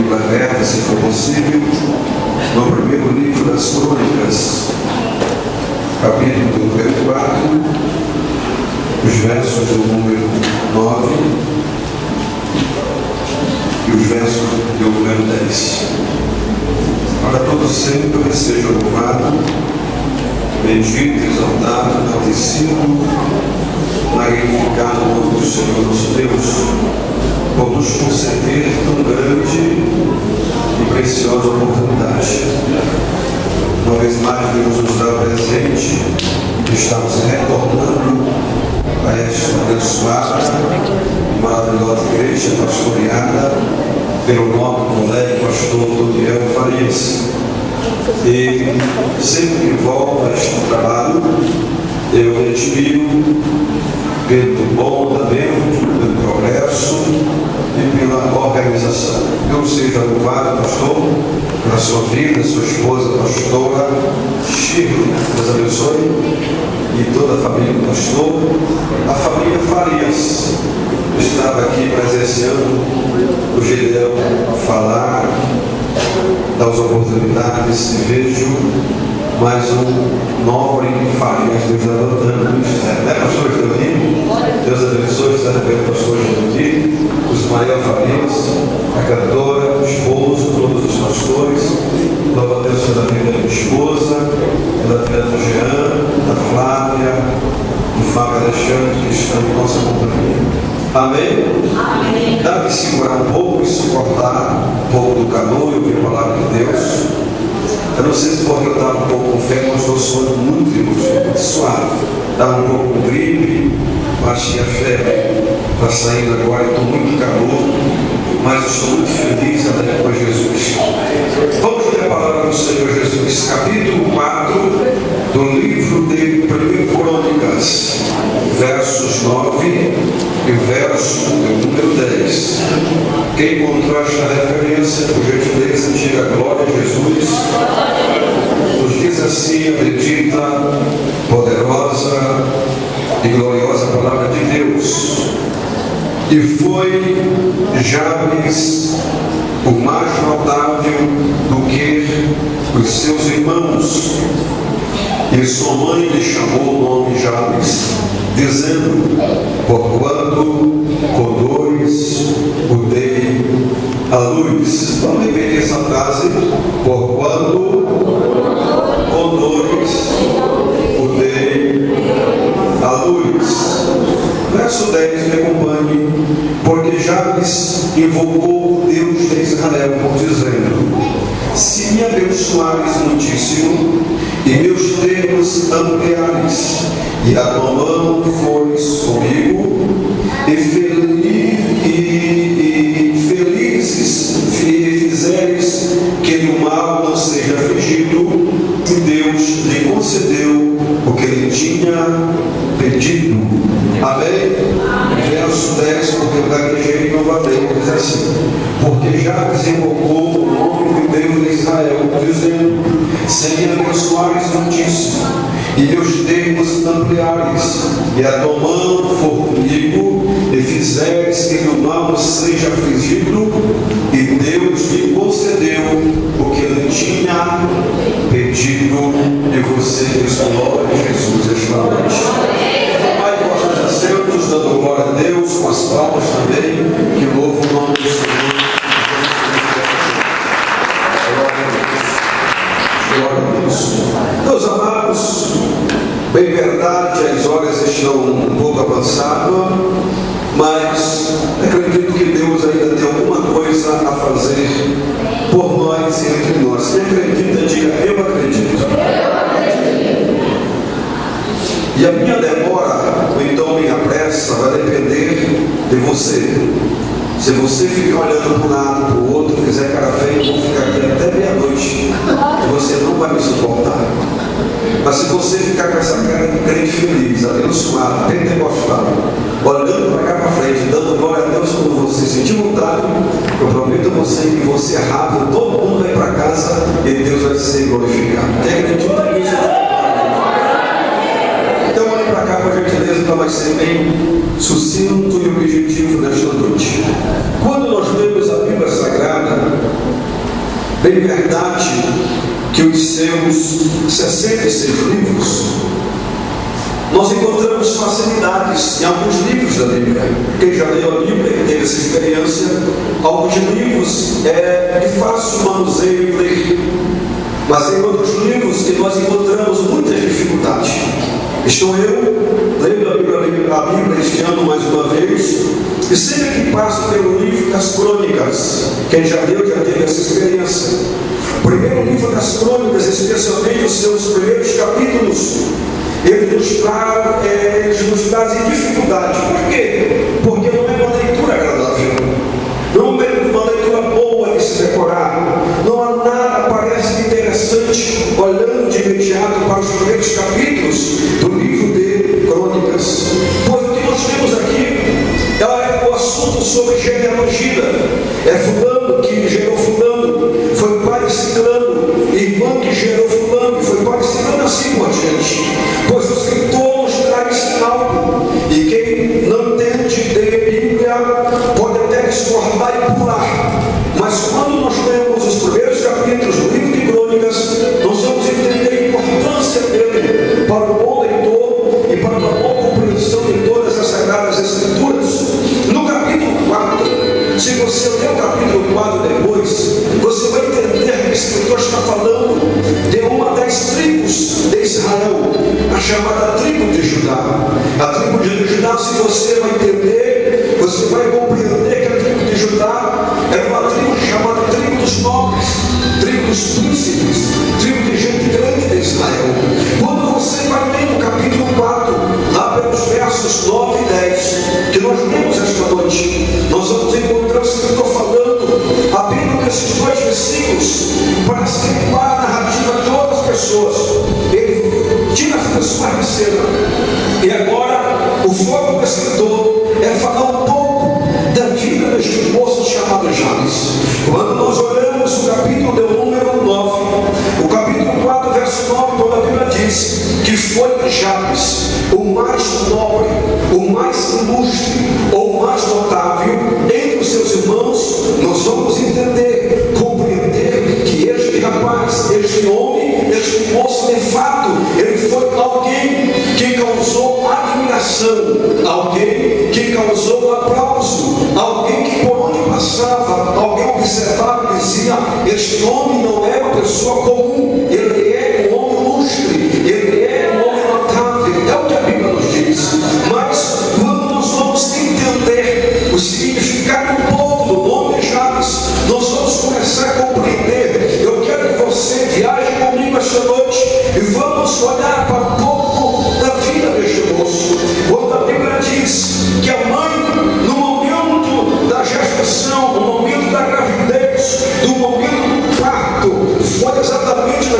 Bíblia aberta, se for possível, no primeiro livro das Crônicas, capítulo número 4, os versos do número 9 e os versos do número 10. Para todo sempre seja louvado, bendito, exaltado, enaltecido, magnificado o nome do Senhor nosso Deus, por nos conceder tão grande e preciosa oportunidade. Uma vez mais, Deus nos dá presente, estamos retornando a esta abençoada e maravilhosa igreja pastoreada pelo nobre colega pastor Doriel Farias. E sempre que volto a este trabalho, eu admiro pelo bom andamento, pelo progresso e pela organização. Deus seja louvado, pastor, pela sua vida, sua esposa, pastora Chico, Deus abençoe, e toda a família do pastor, a família Farias. Eu estava aqui presenciando o Gideão falar das oportunidades e vejo mais um nobre Farias, Deus levantando o ministério. Né, pastor Gideonino? Deus abençoe, está vendo o pastor Gideonino, o Ismael Farias, a cantora, o esposo, todos os pastores. Louva a Deus pela vida da minha esposa, pela vida do Jean, da Flávia, do Fábio Alexandre, que estão em nossa companhia. Amém? Amém. Dá para segurar um pouco e suportar um pouco do calor e ouvir a palavra de Deus. Eu não sei se porque eu estava um pouco com fé, mas estou suando muito, muito suave. Estava um pouco com gripe, baixei a febre, está saindo agora, estou muito calor, mas estou muito feliz até com Jesus. Vamos ler a palavra do Senhor Jesus, capítulo 4 do livro de 1 Crônicas, versos 9 e verso número 10. Quem encontrou esta referência, por gentileza, diga glória a Jesus. Nos diz assim a bendita, poderosa e gloriosa palavra de Deus. E foi Jabes o mais notável do que os seus irmãos. E sua mãe lhe chamou o nome Jabes, dizendo: porquanto com dores o dei a luz. Vamos repetir essa frase: porquanto com dores o dei a luz. Verso 10, me acompanhe. Porque Jabes invocou o Deus de Israel, dizendo: se me abençoares muitíssimo e meus termos ampliares, e a tua mão fores comigo, e felizes fizeres que no mal não seja afligido, e Deus lhe concedeu o que ele tinha pedido. Amém? Verso 10, porque eu gaguejei novamente, diz assim: porque já invocou o nome do Deus de Israel, dizendo: se me abençoares muitíssimo e meus termos ampliares, e a tua mão for comigo, e fizeres que o mal não seja afligido, e Deus lhe concedeu o que ele tinha pedido, e você diz glória a Jesus esta noite. Pai, vossos assentos, dando glória a Deus, com as palmas também, que louvo o nome do Senhor. Meus amados, bem verdade, as horas estão um pouco avançadas, mas acredito que Deus ainda tem alguma coisa a fazer por nós e entre nós. Quem acredita, diga: eu acredito. E a minha demora, ou então minha pressa, vai depender de você. Se você ficar olhando para um lado, para o outro, fizer cara feia, eu vou ficar aqui até meia-noite, e você não vai me suportar. Mas se você ficar com essa cara de crente feliz, abençoado, pentecostal, olhando para cá para frente, dando glória a Deus quando você sentir vontade, eu prometo a você que você é rápido, todo mundo vai para casa e Deus vai ser glorificado. Quem acredita nisso? Então olhe para cá, por gentileza, para mais ser bem sucinto e objetivo nesta noite. Quando nós lemos a Bíblia Sagrada, Bem verdade que os seus 66 livros, nós encontramos facilidades em alguns livros da Bíblia. Quem já leu a Bíblia e teve essa experiência, alguns livros é de fácil manuseio e ler, mas em outros livros que nós encontramos muitas dificuldades. Estou eu lendo a Bíblia este ano mais uma vez, e sempre que passo pelo livro das Crônicas, quem já leu já teve essa experiência. O primeiro livro das Crônicas, especialmente os seus primeiros capítulos, ele nos traz dificuldade. Por quê? Porque não é uma leitura agradável, não é uma leitura boa de se decorar, não há nada parece interessante olhando de imediato para os primeiros capítulos do livro de Crônicas. Pois o que nós temos aqui é o assunto sobre genealogia. É fulano que gerou fulano, foi pai de ciclano, irmã que gerou fulano, foi pai de ciclano, assim por diante. Pois o escritor nos traz algo, e quem não entende de Bíblia pode até discordar e pular, mas quando nós lemos os primeiros capítulos do livro de Crônicas, nós vamos entender a importância dele para o bom leitor e para uma boa compreensão de todas as Sagradas Escrituras. No capítulo 4, se você ler o capítulo 4 depois, você vai entender que o escritor está falando de uma das tribos de Israel, a chamada tribo de Judá. A tribo de Judá, se você vai entender, você vai compreender que a tribo de Judá era uma tribo chamada tribo dos nobres, tribo dos príncipes, tribo de gente grande de Israel. Quando você vai ler no capítulo 4, lá pelos versos 9 e 10, que nós lemos esta noite, nós vamos encontrar o escritor falando apenas nesses dois versículos para situar a narrativa de outras pessoas. Ele tira as pessoas de cena, e agora o foco do escritor é falar um pouco da vida deste moço chamado Jabes. Quando nós olhamos o capítulo de número 9, o capítulo 4, verso 9, quando a Bíblia diz que foi Jabes o mais nobre, o mais ilustre, ou o mais notável entre os seus irmãos, nós vamos entender, compreender que este rapaz, este homem, este moço, de fato, ele foi alguém que causou admiração, alguém que causou aplauso, alguém que por onde passava, alguém observava e dizia: este homem não é uma pessoa comum, ele é um homem ilustre, ele é um homem notável. É o que a Bíblia nos diz. Mas quando nós vamos entender o significado um pouco do nome de Jabes, nós vamos começar a compreender. Eu quero que você viaje comigo esta noite e vamos olhar para um pouco da vida deste moço. Quando a Bíblia diz que a mãe, no momento da gestação, no momento da gravidez, no momento do parto, foi exatamente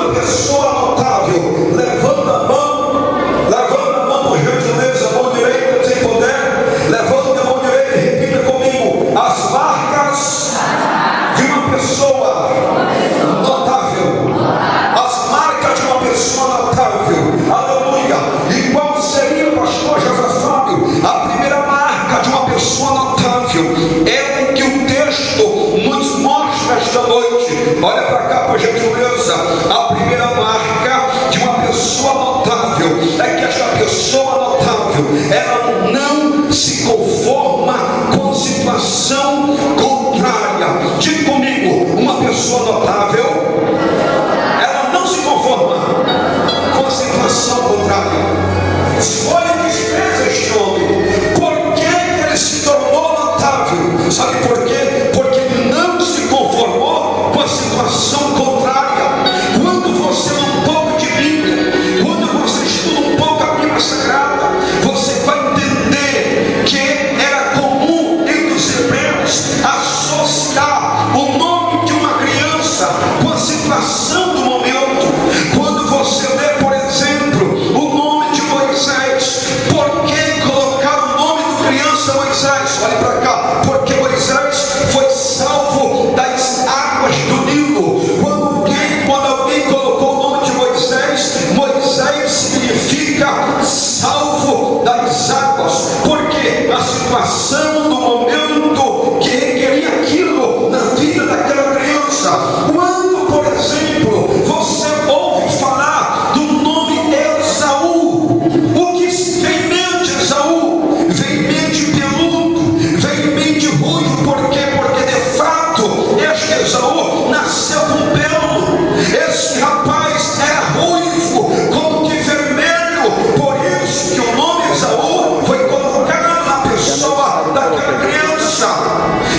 uma pessoa notável. Levanta a mão por gentileza, a mão direita sem poder. Levanta a mão direita e repita comigo: as marcas de uma pessoa notável. As marcas de uma pessoa notável. Aleluia. E qual seria, pastor José Fábio, a primeira marca de uma pessoa notável? É o que o texto nos mostra esta noite. Olha para cá, por gentileza. A primeira marca de uma pessoa notável é que esta pessoa notável, ela não se conforma com situação contrária. Diga comigo: uma pessoa notável, ela não se conforma com a situação contrária. Foi que fez este homem. Por que ele se tornou notável? Sabe por quê? Porque ele não se conformou com a situação contrária. Quando você lê um pouco de Bíblia, quando você estuda um pouco a Bíblia Sagrada, você vai entender que era comum entre os hebreus associar o nome de uma criança com a situação do momento. Quando você lê, por exemplo, o nome de Moisés, por que colocar o nome de criança Moisés? Olha para cá: porque Moisés foi salvo das águas do Nilo. Quando alguém colocou o nome de Moisés, Moisés significa salvo das águas. Porque a situação do momento que requeria aquilo na vida daquela criança. Quando, por exemplo, você ouve falar do nome Esaú, o que vem em mente Esaú? Vem em mente peludo, vem em mente ruivo. Por quê? Porque de fato este Esaú nasceu com pelo. Esse rapaz era ruivo, como que vermelho. Por isso que o nome Esaú foi colocado na pessoa daquela criança.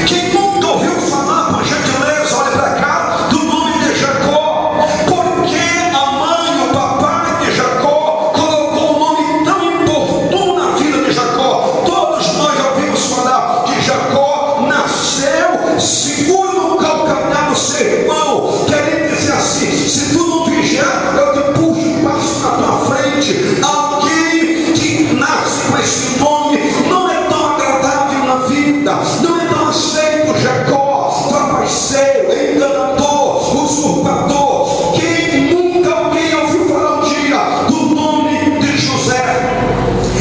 Quem nunca ouviu falar, por gentileza, olha para cá, do nome de Jacó? Por que a mãe e o papai de Jacó colocou um nome tão importuno na vida de Jacó? Todos nós já ouvimos falar que Jacó nasceu seguro no calcanhar do seu irmão. Querendo dizer assim: se tu não vigiar, eu te puxo e passo na tua frente. Alguém que nasce com esse nome não é tão agradável na vida, não é tão aceito. Jacó, trapaceiro, enganador, usurpador. Quem nunca alguém ouviu falar um dia do nome de José?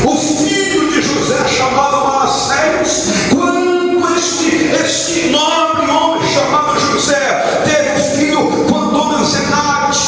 O filho de José, chamado Manassés. Quando este nobre homem chamado José teve um filho com a dona Zenate,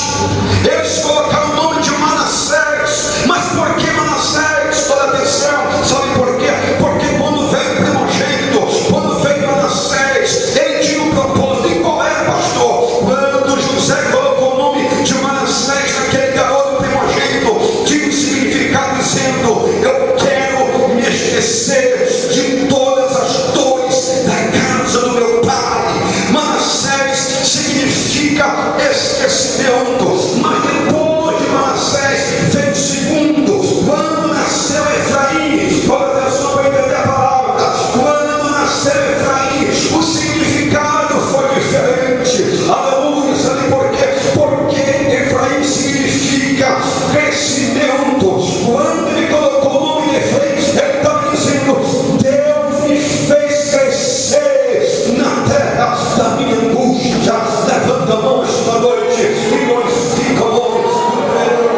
eles colocaram o nome de Manassés. Mas por que Manassés? Toda atenção, sabe por quê? Porque quando veio o primogênito, quando veio Manassés, ele tinha um propósito. E qual era, pastor? Quando José colocou o nome de Manassés naquele garoto primogênito, tinha um significado dizendo: eu quero me esquecer de todas as dores da casa do meu pai. Manassés significa esquecimento. Mas depois de Manassés veio o segundo. Quando nasceu Efraim, toda pessoa vai entender a palavra. Quando nasceu Efraim, o significado foi diferente. Aleluia. Sabe por quê? Porque Efraim significa crescimento. Quando ele colocou o nome de Efraim, ele estava dizendo: Deus me fez crescer na terra da minha angústia. Levanta a mão esta noite e glorifica o nome do Israel.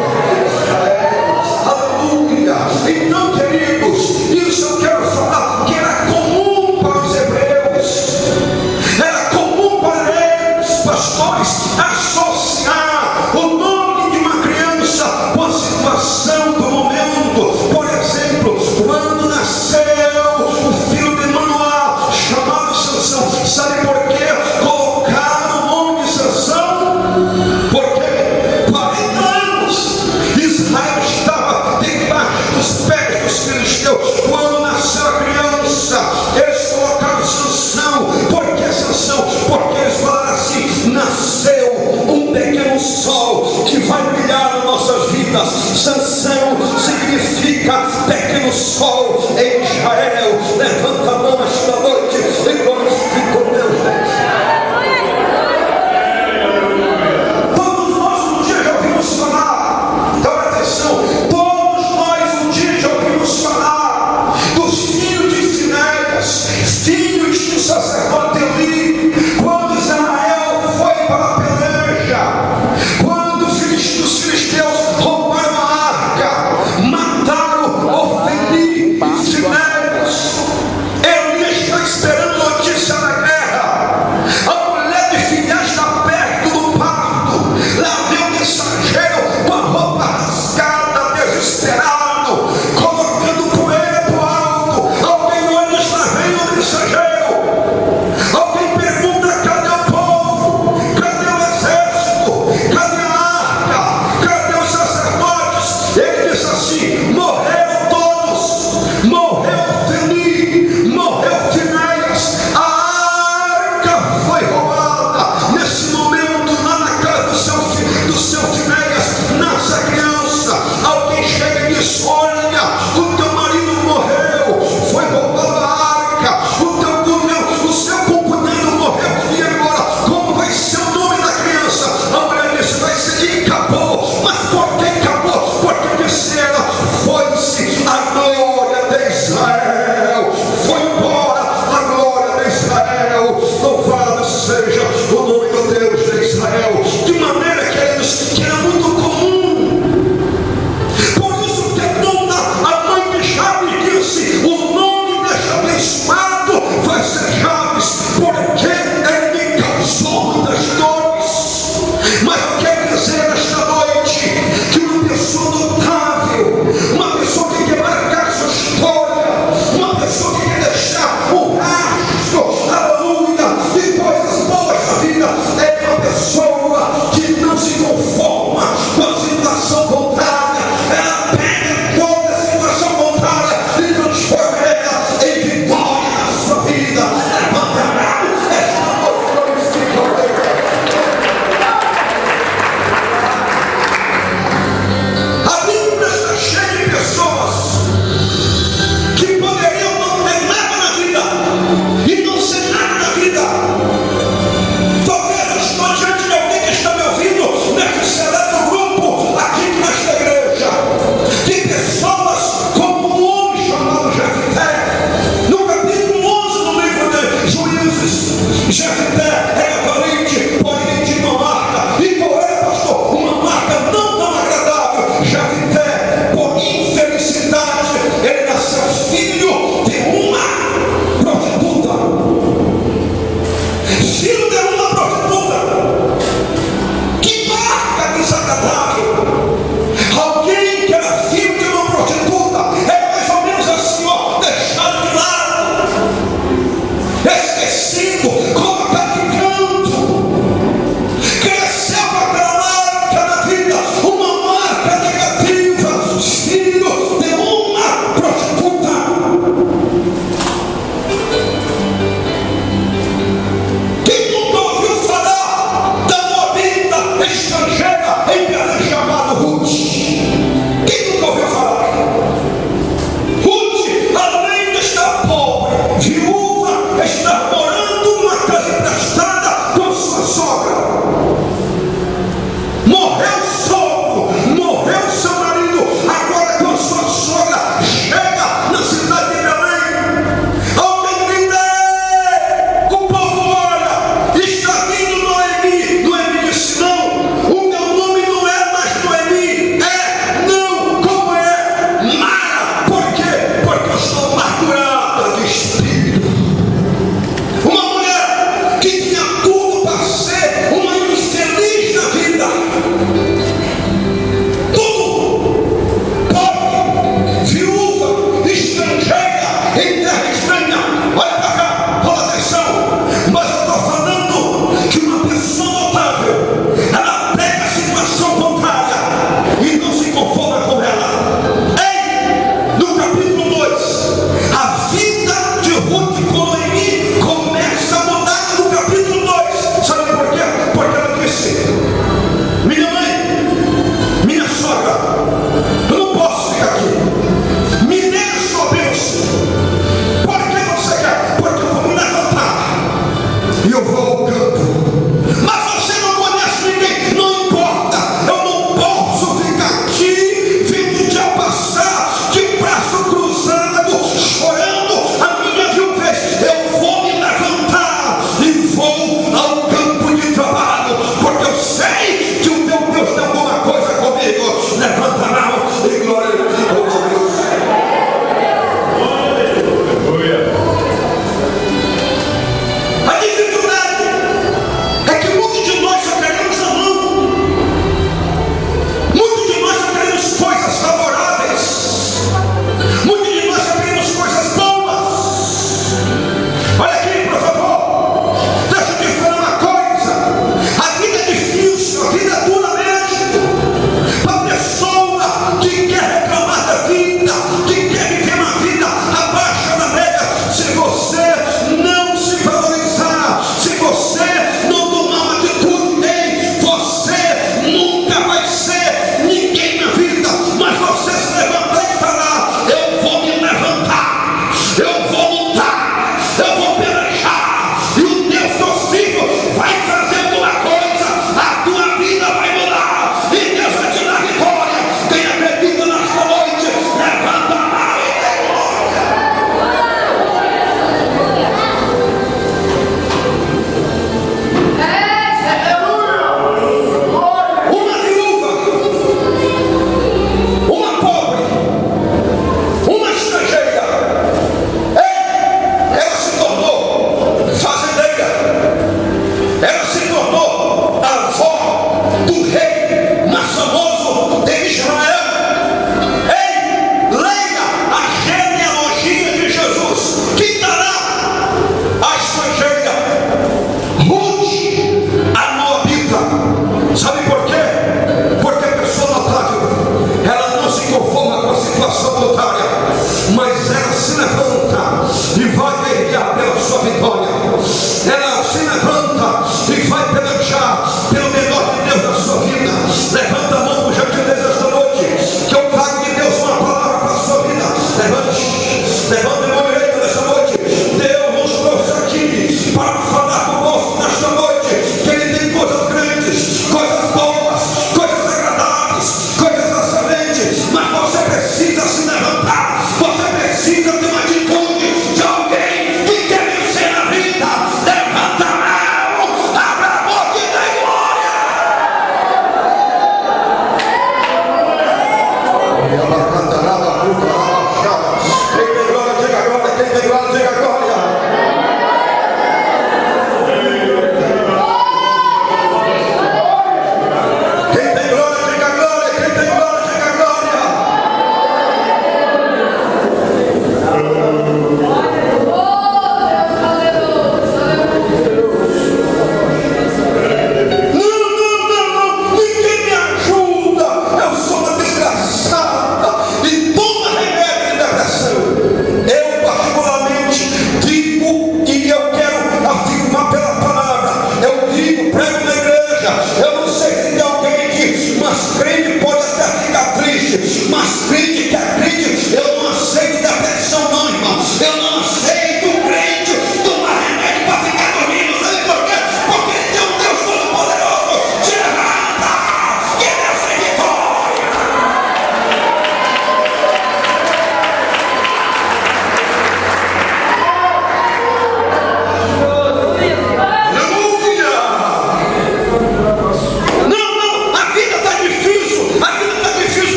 Aleluia. Então, queridos, isso eu quero falar que era comum para os hebreus, era comum para eles, pastores, associar o nome de uma criança com a situação do momento. Por exemplo, quando nasceu o filho de Manoá, chamado Sansão, sabe por quê? Colocaram o nome de Sansão, porque 40 anos Israel estava debaixo dos pés dos filisteus. Quando nasceu a criança, eles colocaram Sansão. Por que Sansão? Porque eles falaram assim: nasceu um pequeno sol que vai brilhar nas nossas vidas. Sansão significa pequeno sol em Israel. Levanta a mão esta noite e glorifica o Deus. Todos nós um dia Mas por que acabou? Porque disseram: foi-se a glória de Israel, foi embora a glória de Israel. Louvado seja o nome do Deus de Israel. De maneira, queridos, que era muito comum. Por isso que a mãe de Jabes disse: o nome deste abençoado vai ser Jabes, porque ele me causou muitas dores. Mas eu quero dizer esta noite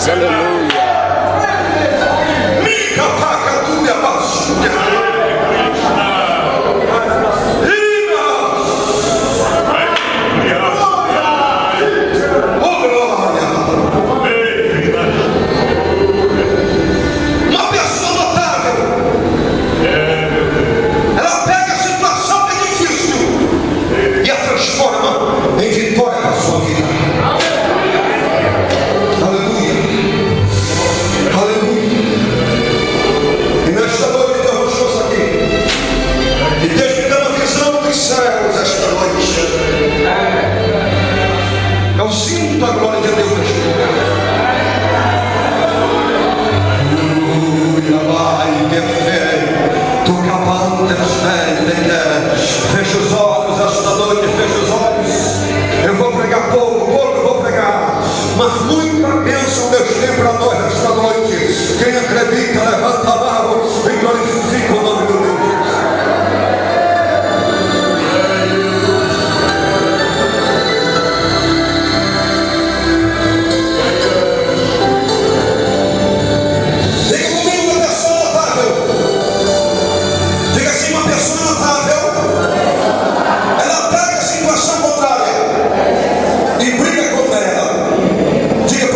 Jesus, aleluia. Mica vaca tu me abaixo. Em vitória para a sua vida. Aleluia. Aleluia. E nesta noite Deus trouxe aqui. E Deus me dá uma visão dos céus esta noite. Eu sinto a glória de Deus neste lugar. Fecha os olhos esta noite, fecha os olhos. Eu vou pregar pouco eu vou pregar, mas muita bênção Deus tem para nós esta noite. Quem acredita, levanta a mão e glorifica o nome do Deus. Diga comigo uma pessoa notável. Diga assim, uma pessoa notável. Ela pega a situação contrária e briga contra ela. Diga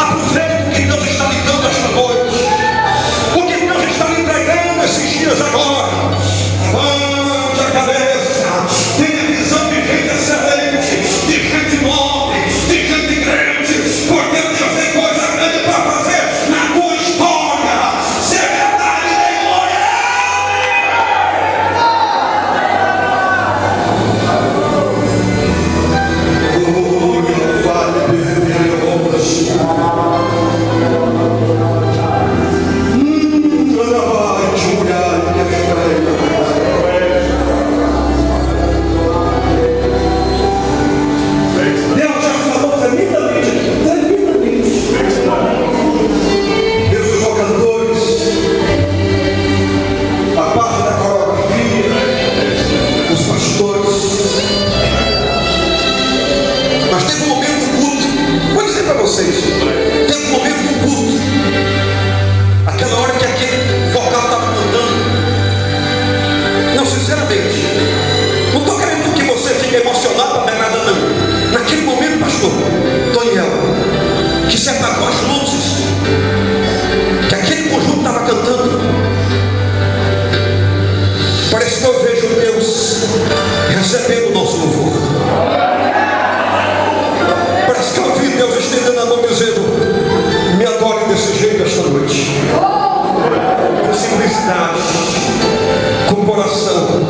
Aproveite o que Deus está lhe dando esta noite. O que Deus está lhe entregando esses dias agora. Levante a cabeça. Tenha visão de gente excelente, de gente nobre, de gente grande. Porque Deus tem coisa grande para fazer na tua história. Se é verdade, dê glória. Deus já falou tremendamente aqui, tremendamente. Deus usou cantores, a parte da coreografia, os pastores. Mas teve um momento do culto, vou dizer para vocês, teve um momento do culto, aquela hora que aquele vocal estava cantando. Não, sinceramente, não estou querendo que você fique emocionado para nada, não. Naquele momento, pastor Toniel, que se apagou as luzes, que aquele conjunto estava cantando, parece que eu vejo Deus recebendo o nosso louvor. Parece que eu vi Deus estendendo a mão dizendo: me adore desse jeito esta noite, com simplicidade, com coração.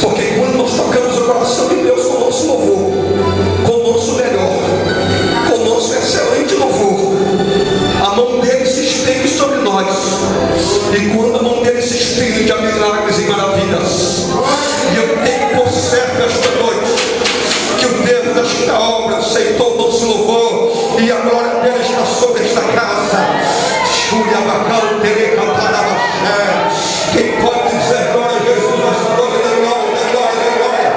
Porque quando nós tocamos o coração de Deus com o nosso louvor, com o nosso melhor, com o nosso excelente louvor, a mão dele se estende sobre nós. E quando a mão dele se estende a milagres e maravilhas, e eu tenho por certo esta noite que o Deus desta obra aceitou o nosso louvor, e a glória dele está sobre esta casa. Quem pode dizer glória a Jesus nesta noite? Dê glória, dê glória, dê glória.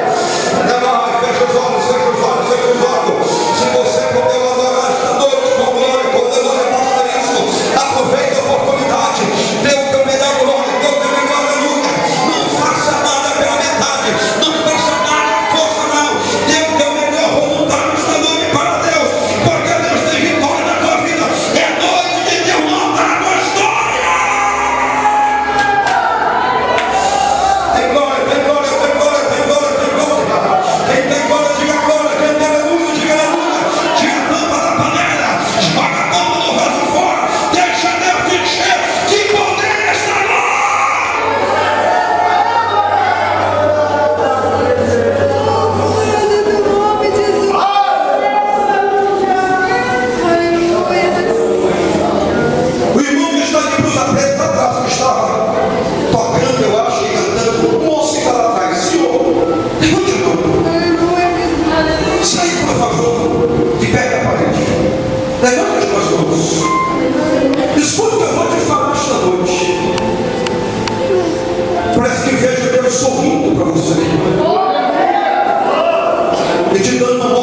Dê glória, fecha os olhos, fecha os olhos, fecha os olhos. Se você puder adorar esta noite com glória, com glória, faça isso. Aproveite a oportunidade. Dê o teu melhor glória, dê o teu melhor aleluia. Não faça nada pela metade, não faça nada à força, não. Dê o teu melhor voluntário esta noite para Deus, porque Deus tem vitória na tua vida. É noite de Deus montar a tua história. Tem glória, tem glória, tem glória, tem glória, tem glória. Quem tem glória, diga glória. Quem tem aleluia, diga aleluia. Tira a tampa da panela, joga a tampa do vaso fora. Deixa Deus te encher de poder nesta noite. O irmão que está de blusa preta atrás, que estava tocando, eu acho, e cantando, o moço que está lá atrás, senhor, levante a mão. Sai, por favor, de pé da parede. Levante as tuas mãos. Escuta o que eu vou te falar esta noite. Parece que vejo Deus sorrindo para você e te dando uma